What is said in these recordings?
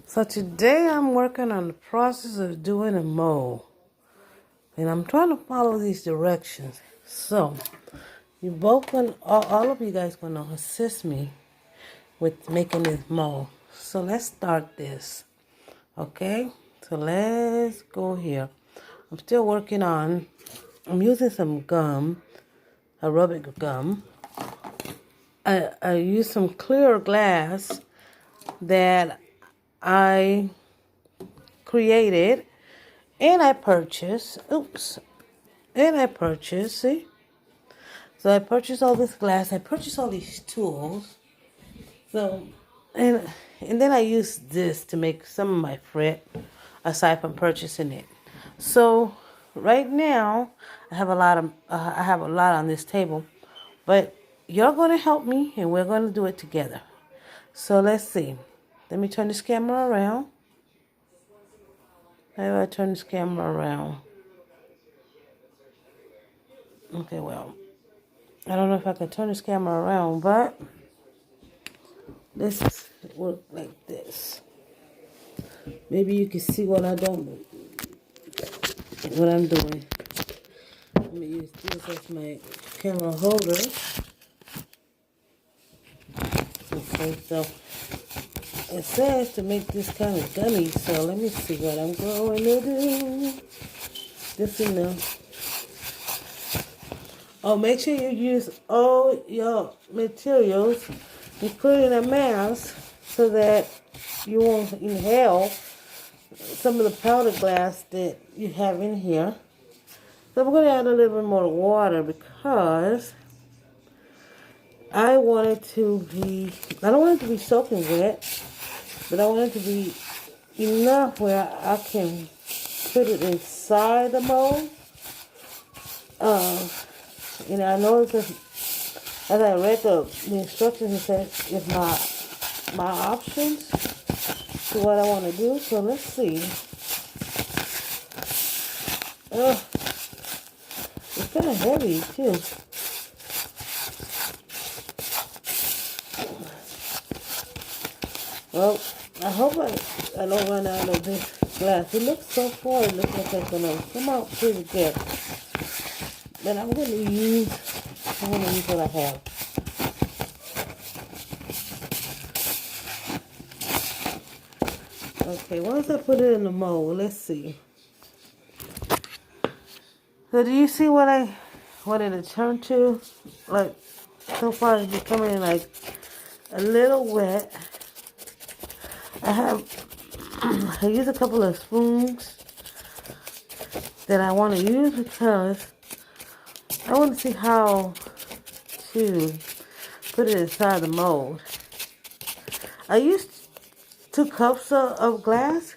So today I'm working on the process of doing a mold. And I'm trying to follow these directions. So you both going all of you guys gonna assist me with making this mold. So let's start this. Okay? So let's go here. I'm still working on I'm using some gum, aerobic gum. I use some clear glass that I created and I purchased. See? So I purchased all this glass. I purchased all these tools. So, and then I used this to make some of my fret, aside from purchasing it. So, right now I have a lot on this table, but you're going to help me, and we're going to do it together. So let's see. Let me turn this camera around. How do I turn this camera around? Okay, well, I don't know if I can turn this camera around, but let's work like this. Maybe you can see what I'm doing. Let me use this as my camera holder. Okay, so it says to make this kind of gummy, so let me see what I'm going to do. Just enough. Oh, make sure you use all your materials, including a mask, so that you won't inhale some of the powder glass that you have in here. So I'm going to add a little bit more water because I don't want it to be soaking wet, but I want it to be enough where I can put it inside the mold. And I noticed as I read the instructions, it said it's my options to what I want to do. So let's see. It's kind of heavy too. Well, I hope I don't run out of this glass. It looks so far, it looks like it's gonna come out pretty good. But I'm gonna use what I have. Okay, once I put it in the mold, let's see. So do you see what it turned to? Like, so far it's becoming like a little wet. I use a couple of spoons that I want to use because I want to see how to put it inside the mold. I used 2 cups of glass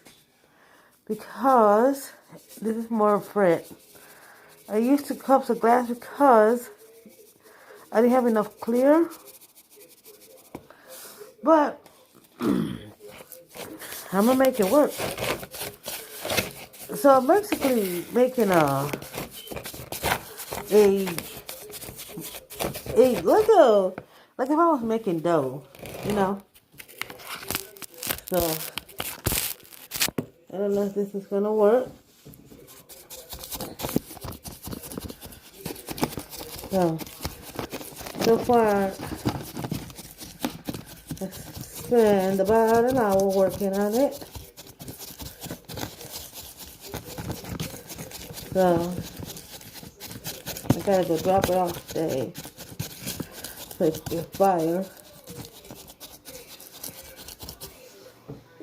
because this is more fret. I used 2 cups of glass because I didn't have enough clear. But I'm gonna make it work. So I'm basically making a like if I was making dough, you know. So I don't know if this is gonna work. So far I spent about an hour working on it. So I gotta go drop it off today. Place the fire.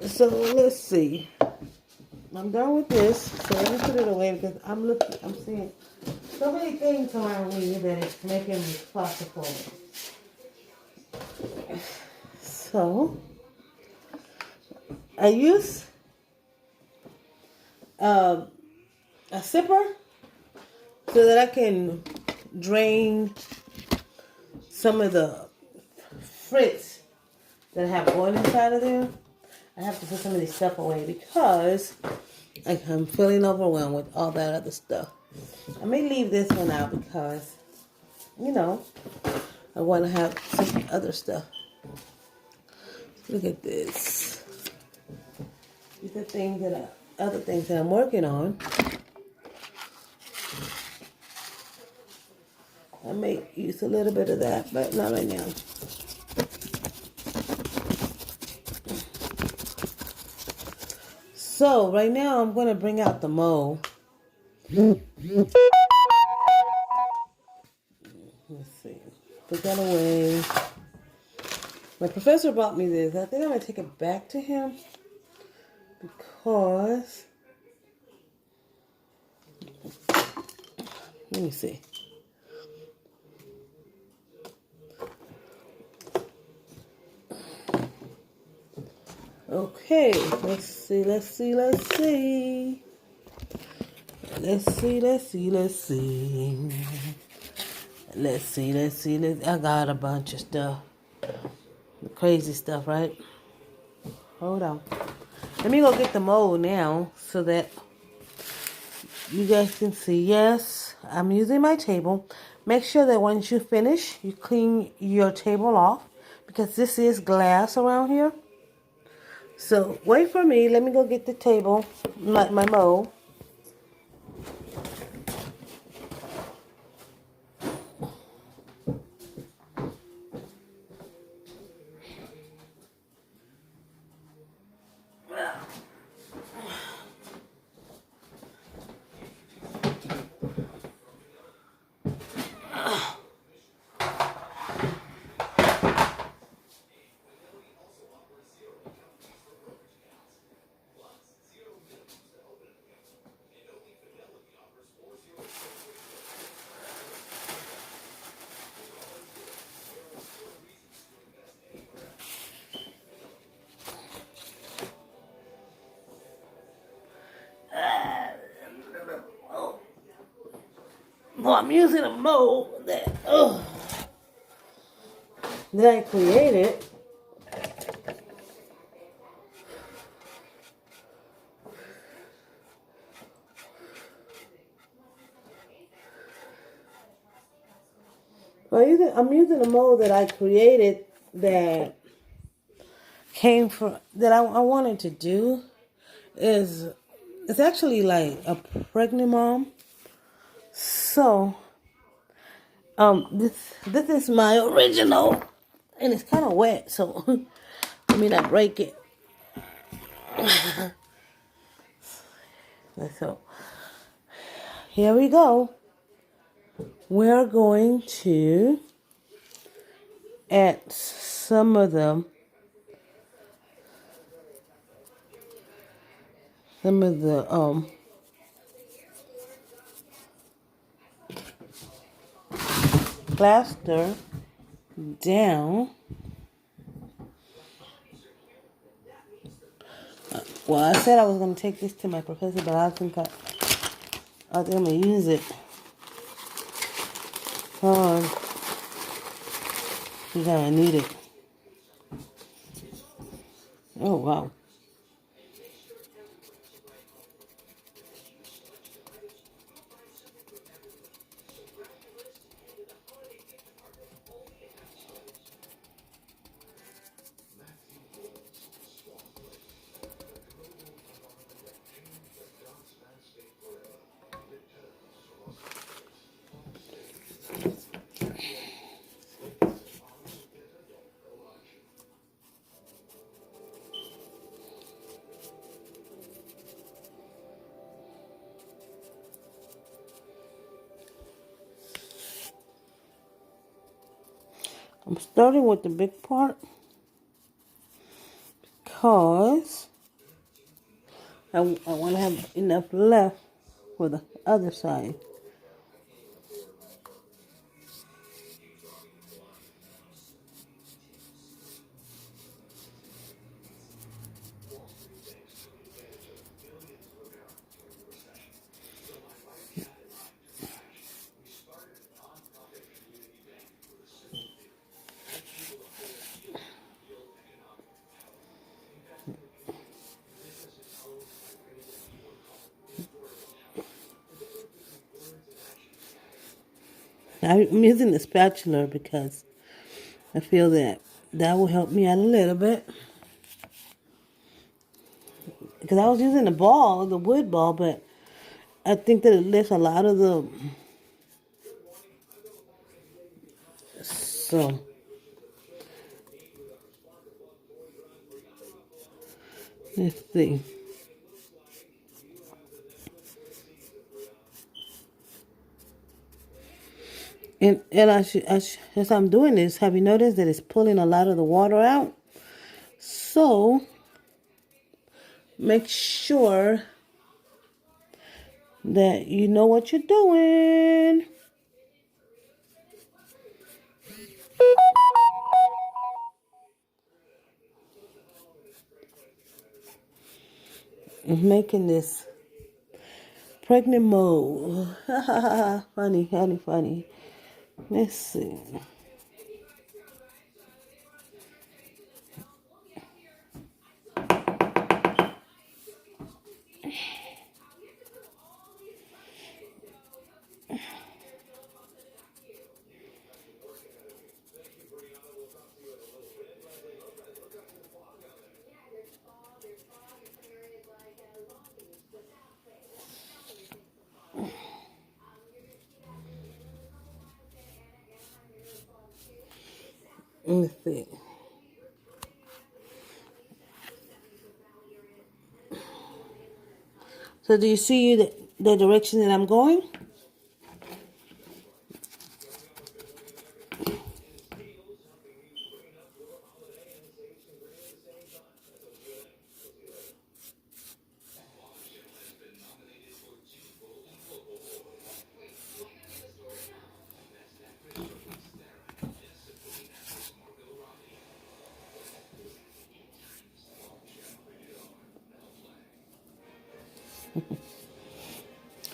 So let's see. I'm done with this. So let me put it away because I'm seeing so many things around me that it's making me claustrophobic. So I use a sipper so that I can drain some of the frits that I have going inside of there. I have to put some of this stuff away because I'm feeling overwhelmed with all that other stuff. I may leave this one out because, you know, I want to have some other stuff. Look at this. These are other things that I'm working on. I may use a little bit of that, but not right now. So right now I'm going to bring out the mold. Let's see. Put that away. My professor bought me this. I think I'm going to take it back to him because, let me see. Okay, let's see. Let's see. I got a bunch of stuff. Crazy stuff, right? Hold on. Let me go get the mold now so that you guys can see. Yes, I'm using my table. Make sure that once you finish, you clean your table off because this is glass around here. So wait for me. Let me go get the table, my mold. Well, I'm using a mold that I created. I'm using a mold that I created that came from that I wanted to do is it's actually like a pregnant mom. So this is my original and it's kind of wet, so let me not break it. So here we go. We're going to add some of the plaster down. Well, I said I was going to take this to my professor, but I think I'm going to use it. Because I need it. Oh, wow. I'm starting with the big part because I want to have enough left for the other side. I'm using the spatula because I feel that will help me out a little bit. because I was using the ball, the wood ball, but I think that it lifts a lot of the, so let's see. And as I'm doing this, have you noticed that it's pulling a lot of the water out? So make sure that you know what you're doing. I'm making this pregnant mode. Funny, funny, funny. Let's see. Let's see. So do you see the direction that I'm going?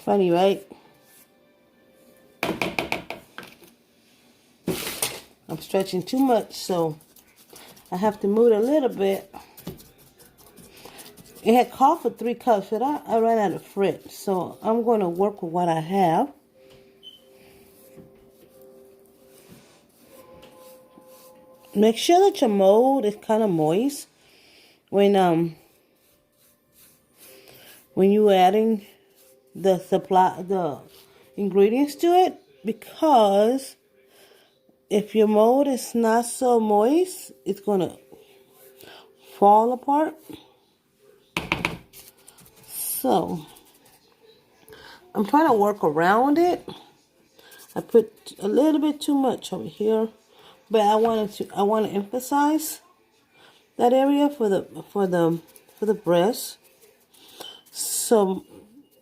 Funny, right? I'm stretching too much, so I have to move it a little bit. It had called for 3 cups, but I ran out of frit, so I'm going to work with what I have. Make sure that your mold is kind of moist when you're adding the ingredients to it, because if your mold is not so moist, it's gonna fall apart. So I'm trying to work around it. I put a little bit too much over here, but I want to emphasize that area for the breast. So,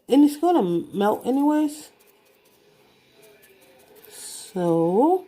and it's gonna melt anyways. So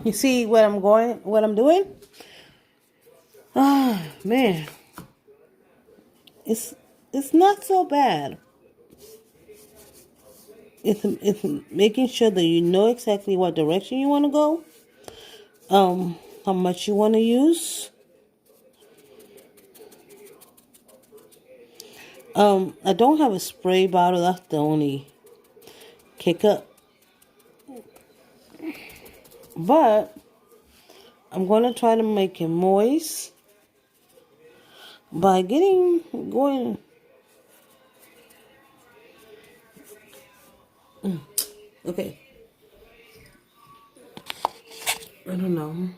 you see what I'm doing? Ah, man. It's not so bad. It's making sure that you know exactly what direction you want to go. How much you want to use. I don't have a spray bottle. That's the only kick up. But I'm going to try to make it moist by going. Okay. I don't know.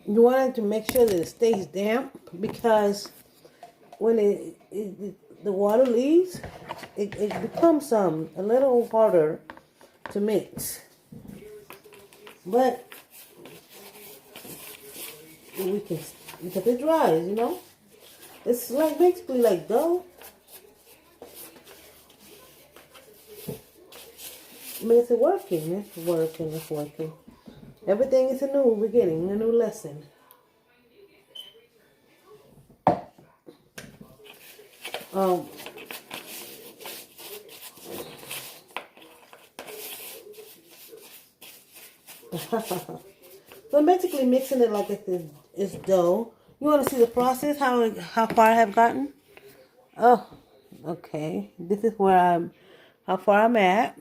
You want to make sure that it stays damp, because when the water leaves, it becomes a little harder to mix. But we can, because it dries, you know. It's like basically like dough. I mean, it's working. It's working. It's working. Everything is a new beginning, a new lesson. Um, so I'm basically mixing it like it's dough. You want to see the process? How far I have gotten? Oh, okay. This is how far I'm at.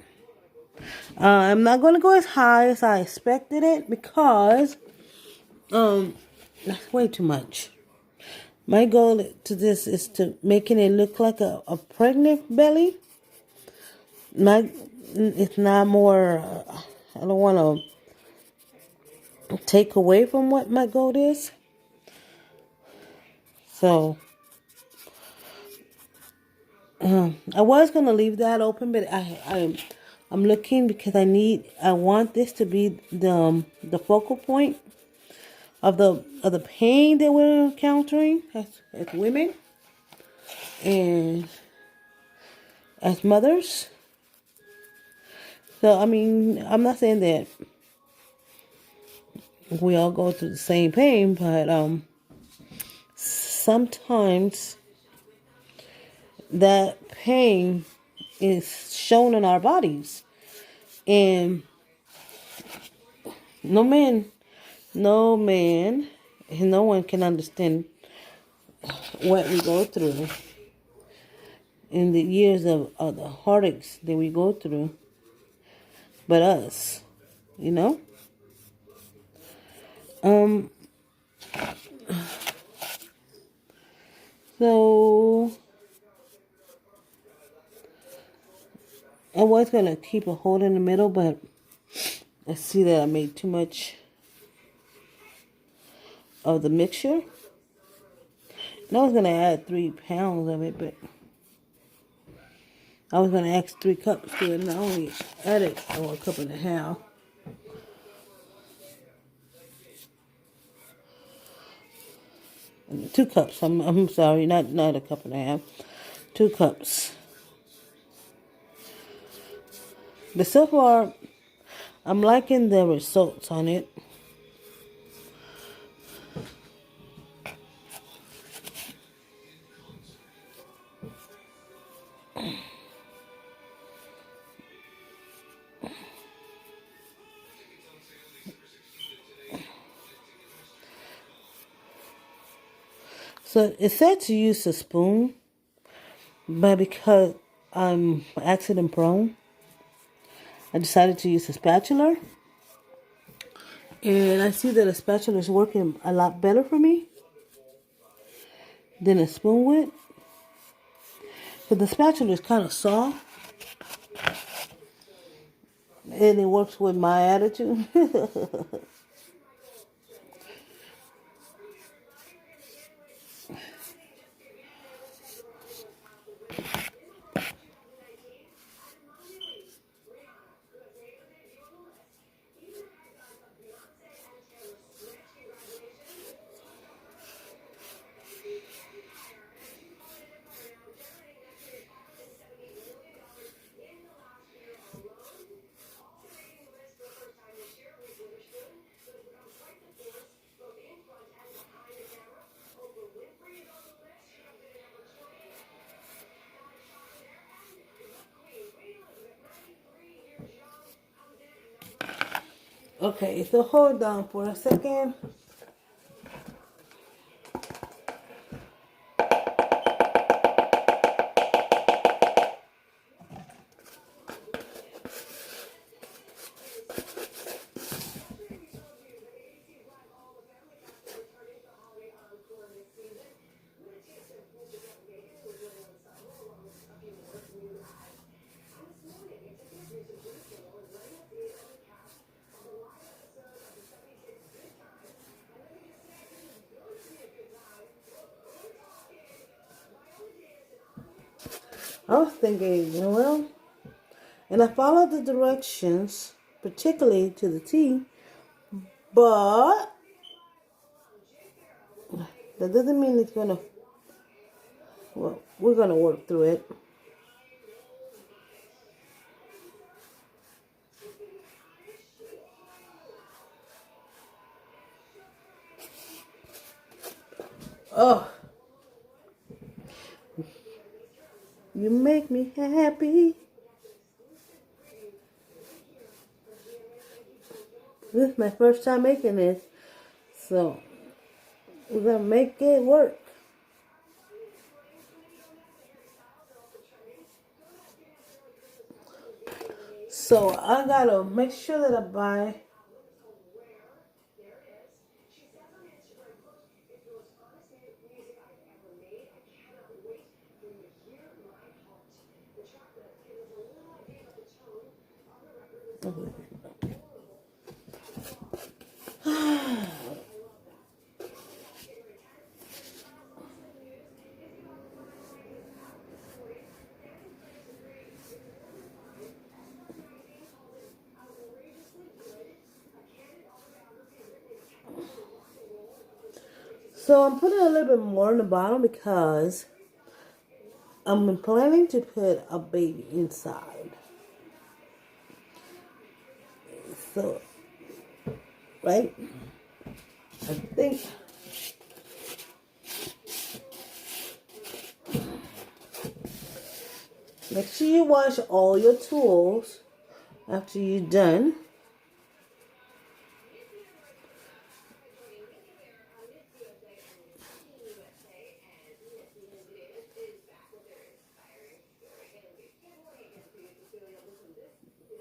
I'm not going to go as high as I expected it, because that's way too much. My goal to this is to making it look like a pregnant belly. It's not more. I don't want to take away from what my goal is. So I was gonna leave that open, but I'm looking, because I want this to be the focal point of the pain that we're encountering as women and as mothers. So I mean, I'm not saying that we all go through the same pain, but sometimes that pain is shown in our bodies, and no man, no man, and no one can understand what we go through in the years of the heartaches that we go through, but us, you know. So I was gonna keep a hole in the middle, but I see that I made too much of the mixture. And I was gonna add 3 pounds of it, but I was gonna add 3 cups to it, and I only added a cup and a half. And 2 cups. I'm sorry, not a cup and a half. 2 cups. But so far, I'm liking the results on it. So it said to use a spoon, but because I'm accident prone, I decided to use a spatula. And I see that a spatula is working a lot better for me than a spoon would. But the spatula is kind of soft, and it works with my attitude. Okay, so hold on for a second. I was thinking, well, and I followed the directions, particularly to the T, but that doesn't mean it's gonna, well, we're gonna work through it. Oh, you make me happy. This is my first time making this, so we're gonna make it work. So I gotta make sure that I buy. So I'm putting a little bit more on the bottom because I'm planning to put a baby inside. So, right? I think make sure you wash all your tools after you're done.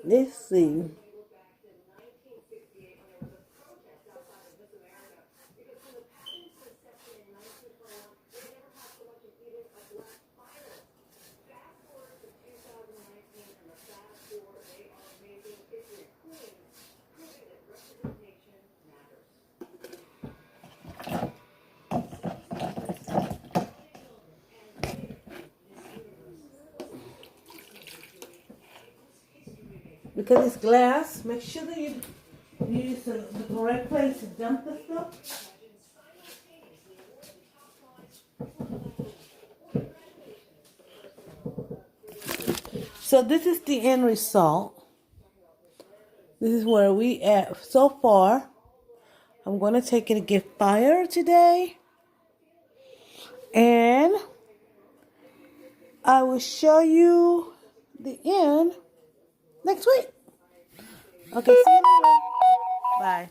Let's see. Because it's glass, make sure that you use the correct place to dump the stuff. So this is the end result. This is where we at so far. I'm going to take it to get fire today. And I will show you the end next week. Okay, see you later. Bye.